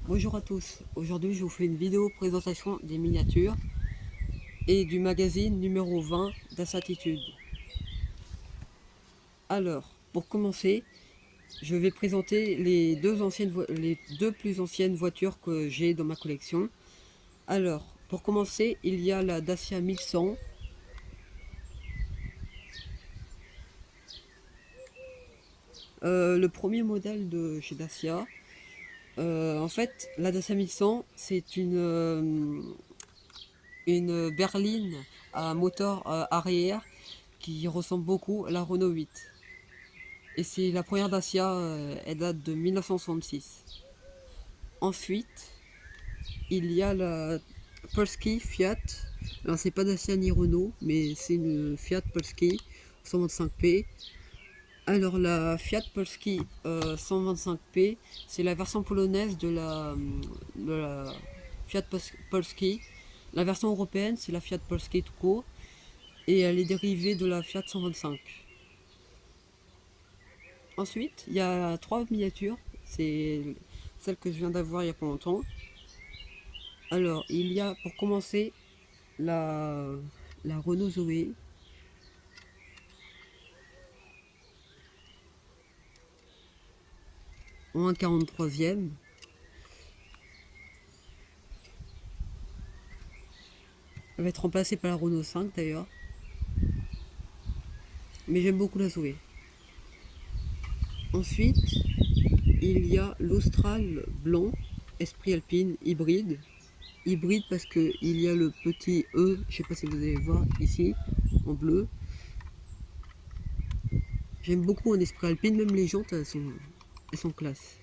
Bonjour à tous, aujourd'hui je vous fais une vidéo présentation des miniatures et du magazine numéro 20 d'Incertitude. Alors, pour commencer, je vais présenter les deux plus anciennes voitures que j'ai dans ma collection. Alors, pour commencer, il y a la Dacia 1100. Le premier modèle de chez Dacia. En fait, la Dacia 1100, c'est une berline à moteur arrière qui ressemble beaucoup à la Renault 8. Et c'est la première Dacia, elle date de 1966. Ensuite, il y a la Polski Fiat. Alors c'est pas Dacia ni Renault, mais c'est une Fiat Polski 125P. Alors la Fiat Polski 125P, c'est la version polonaise de la Fiat Polski. La version européenne, c'est la Fiat Polski tout court, et elle est dérivée de la Fiat 125. Ensuite, il y a trois miniatures. C'est celle que je viens d'avoir il n'y a pas longtemps. Alors, il y a pour commencer la Renault Zoé. En 1,43e. Elle va être remplacée par la Renault 5 d'ailleurs. Mais j'aime beaucoup la Zoé. Ensuite, il y a l'Austral blanc, Esprit Alpine hybride. Hybride parce qu'il y a le petit E, je sais pas si vous allez voir ici, en bleu. J'aime beaucoup un Esprit Alpine, même les jantes, elles sont classe.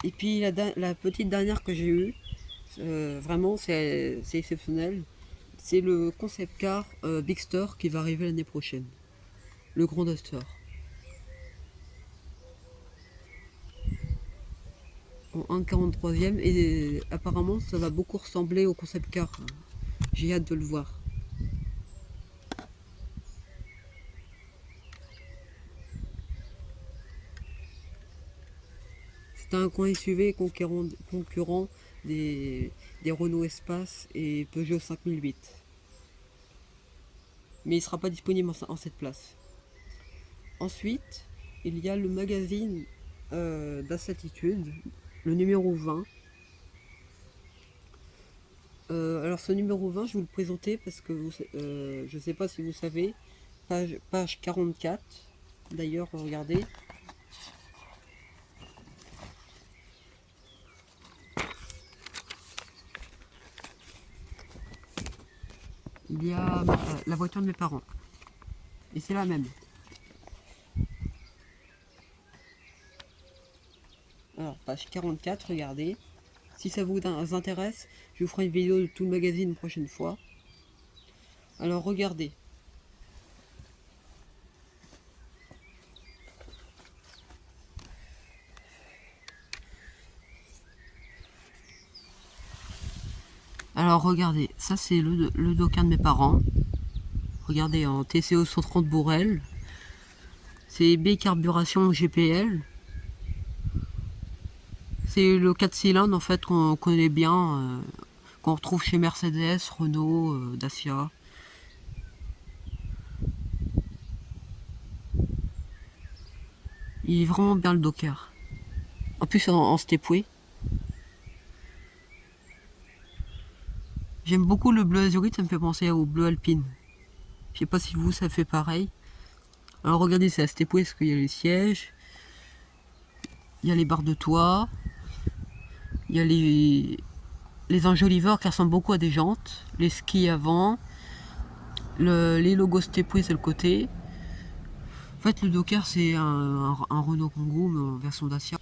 Et puis la petite dernière que j'ai eue, vraiment c'est exceptionnel. C'est le concept car Bigster qui va arriver l'année prochaine. Le Grand Duster. En 1,43e et apparemment ça va beaucoup ressembler au concept car. J'ai hâte de le voir. C'est un coin SUV concurrent des Renault Espace et Peugeot 5008. Mais il ne sera pas disponible en cette place. Ensuite, il y a le magazine d'Incertitude, le numéro 20. Alors ce numéro 20, je vais vous le présenter parce que je ne sais pas si vous savez, page 44. D'ailleurs, regardez. Il y a la voiture de mes parents. Et c'est la même. Alors, page 44, regardez. Si ça vous intéresse, je vous ferai une vidéo de tout le magazine une prochaine fois. Alors, regardez. Alors, regardez. Ça, c'est le Docker de mes parents. Regardez, en TCO 130 Bourrel. C'est bicarburation GPL. C'est le 4 cylindres en fait qu'on connaît bien, qu'on retrouve chez Mercedes, Renault, Dacia. Il est vraiment bien le Docker. En plus en stepway. J'aime beaucoup le bleu azurite, ça me fait penser au bleu alpine. Je sais pas si vous ça fait pareil. Alors regardez, c'est à stepway parce qu'il y a les sièges, il y a les barres de toit, il y a les enjoliveurs qui ressemblent beaucoup à des jantes, les skis avant, les logos stepway c'est le côté. En fait, le Docker c'est un Renault Kangoo mais en version Dacia.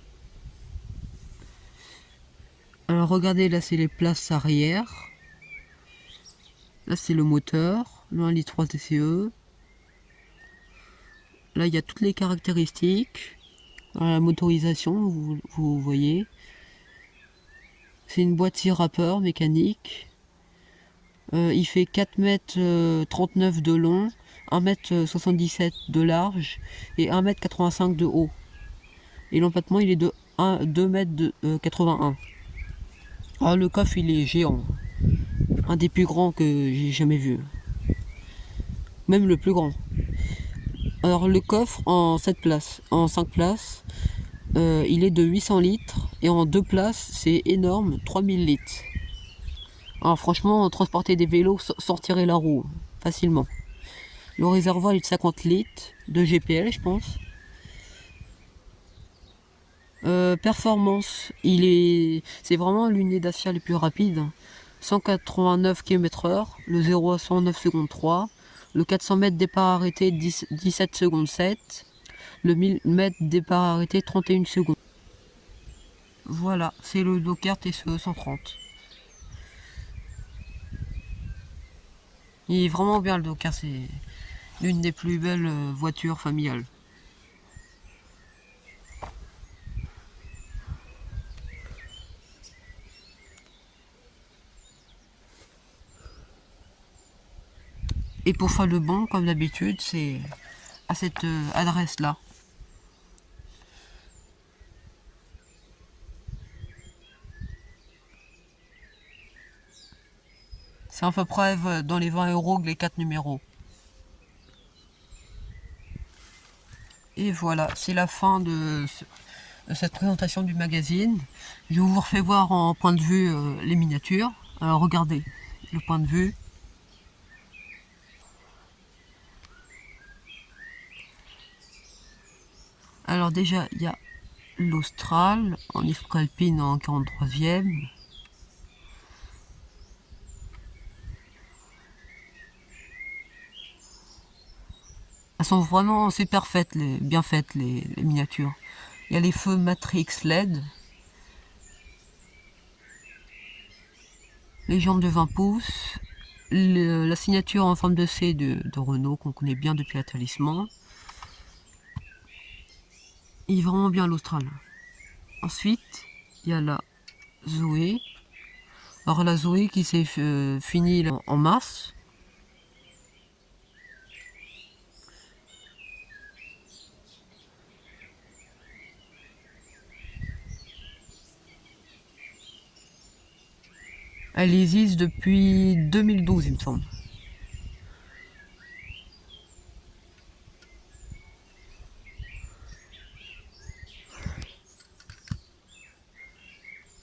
Alors regardez, là c'est les places arrière. Là c'est le moteur, le 1,3 litre TCE. Là il y a toutes les caractéristiques. La motorisation, vous voyez. C'est une boîte 6 rappeurs mécanique. Il fait 4,39 m de long, 1,77 m de large et 1,85 m de haut. Et l'empattement il est de 2,81 m. Ah, le coffre il est géant, un des plus grands que j'ai jamais vu, même le plus grand. Alors le coffre en 5 places, il est de 800 litres et en 2 places c'est énorme, 3000 litres. Alors franchement, transporter des vélos sortirait la roue facilement. Le réservoir est de 50 litres de GPL, je pense. Performance, c'est vraiment l'une des Dacia les plus rapides. 189 km/h, le 0 à 100 9 secondes 3, le 400 m départ arrêté 17 secondes 7, le 1000 m départ arrêté 31 secondes. Voilà, c'est le Docker TCE 130. Il est vraiment bien le Docker, c'est l'une des plus belles voitures familiales. Et pour faire le bon, comme d'habitude, c'est à cette adresse-là. C'est à peu près dans les 20 € les 4 numéros. Et voilà, c'est la fin de cette présentation du magazine. Je vous refais voir en point de vue les miniatures. Alors regardez le point de vue. Alors déjà, il y a l'Austral, en Alpine en 43e. Elles sont vraiment super faites, bien faites les miniatures. Il y a les feux Matrix LED. Les jambes de 20 pouces. La signature en forme de C de Renault qu'on connaît bien depuis la Talisman. Il est vraiment bien l'Austral. Ensuite, il y a la Zoé. Alors la Zoé qui s'est finie en mars. Elle existe depuis 2012, il me semble.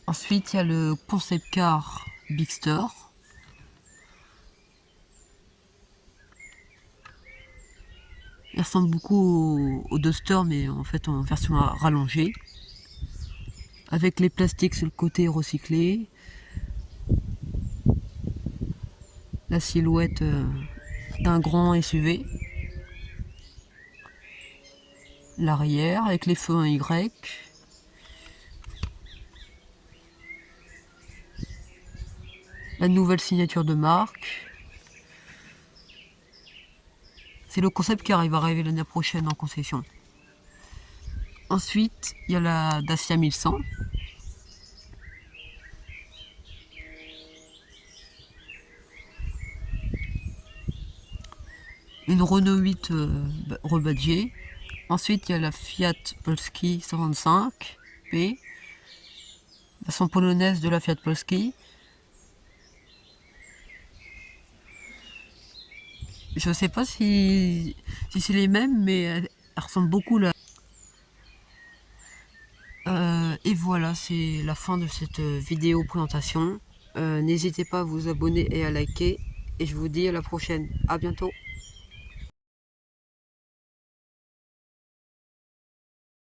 Ensuite, il y a le concept car Bigster. Il ressemble beaucoup au Duster, mais en fait en version rallongée. Avec les plastiques sur le côté recyclés. La silhouette d'un grand SUV. L'arrière avec les feux en Y. La nouvelle signature de marque. C'est le concept qui va arriver l'année prochaine en concession. Ensuite, il y a la Dacia 1100. Une Renault 8 rebadgée. Ensuite, il y a la Fiat Polski 125P, version polonaise de la Fiat Polski. Je ne sais pas si c'est les mêmes, mais elles ressemblent beaucoup là. Et voilà, c'est la fin de cette vidéo présentation. N'hésitez pas à vous abonner et à liker. Et je vous dis à la prochaine. À bientôt.